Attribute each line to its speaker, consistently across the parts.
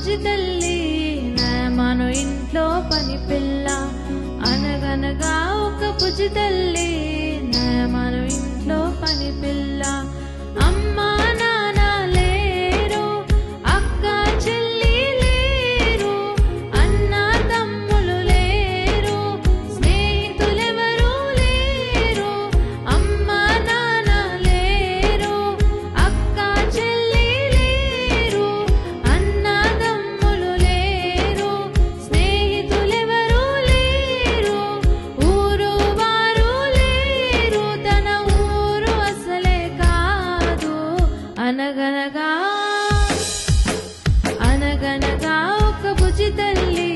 Speaker 1: బుజ్జి తల్లి నయమాను ఇంట్లో పని పిల్ల అనగనగా ఒక బుజ్జి తల్లి నయమాను ఇంట్లో పని పిల్ల అమ్మా నాన్న లేరు అక్క చెల్లి లేరు అన్న తమ్ములు లేరు స్నేహితులెవరూ లేరు అమ్మా నాన్న లేరు అక్క చెల్లి లేరు అన్న తమ్ములు లేరు స్నేహితులెవరూ లేరు ఊరు వారు లేరు తన ఊరు అసలే కాదు అనగనగా అనగనగా ఒక బుజ్జి తల్లి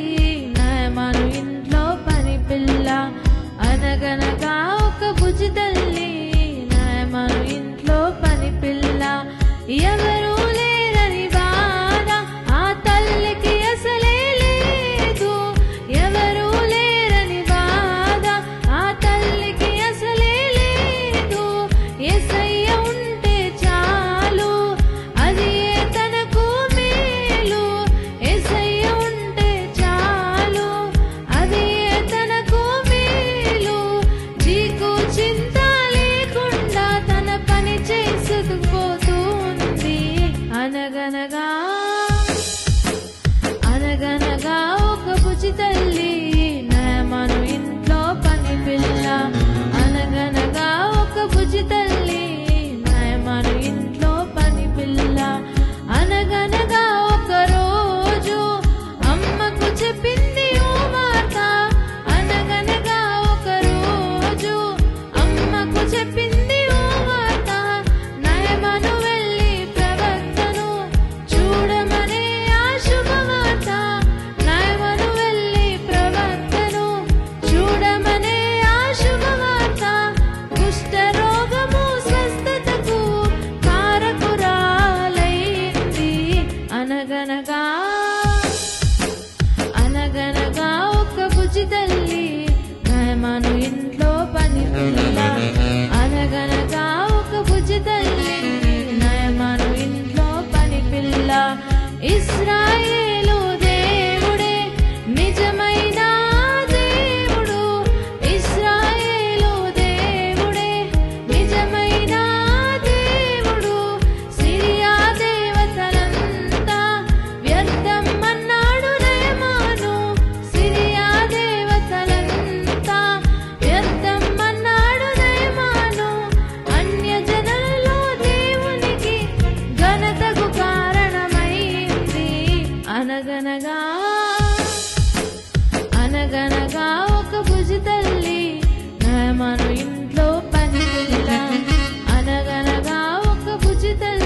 Speaker 1: నయమాను ఇంట్లో పని పిల్ల అనగనగా ఒక బుజ్జి తల్లి నయమాను ఇంట్లో పని పిల్ల ఎవరు లేరని బాధ ఆ తల్లికి అసలే లేదు ఎవరు లేరని బాధ ఆ తల్లికి అసలే లేదు యేసయ్య ఉంటే చాలు అది తనకు మేలు యేసయ్య ఉంటే చాలు అది తనకు మేలు జీకు చింత లేకుండా తన పని చేసుకుపోతుంది అనగనగా అనగనగా ఒక బుజ్జి తల్లి నయమాను ఇంట్లో పని పిల్ల అనగనగా ఒక బుజ్జి తల్లి నయమాను ఇంట్లో పని పిల్ల అనగనగా ఒక రోజు అమ్మకు చెప్పింది ఓ మాట అనగనగా ఒక రోజు అమ్మకు చెప్పింది ఓ మాట నయమాను వెళ్ళి ప్రవక్తను చూడమనే ఆ శుభవార్త నయమాను వెళ్ళి ప్రవక్తను చూడమనే ఆ శుభవార్త కుష్ఠరోగము స్వస్థతకు కారకురాలైంది అనగనగా అనగనగా ఒక బుజ్జి తల్లి నయమాను ఇంట్లో పని పిల్ల అనగనగా ఒక బుజ్జి తల్లి నయమాను ఇంట్లో పని పిల్ల ఇశ్రాయేలు దేవుడే నిజమైన దేవుడు ఇశ్రాయేలు దేవుడే నిజమైన దేవుడు సిరియా దేవతలంతా వ్యర్థం అన్నాడు నయమాను సిరియా దేవతలంతా వ్యర్థం అన్నాడు నయమాను అన్యజనులలో దేవునికి ఘనతకు కారణమైంది అనగనగా అనగనగా ఒక బుజ్జి తల్లి నయమాను ఇంట్లో పని పిల్ల అనగనగా ఒక బుజ్జి తల్లి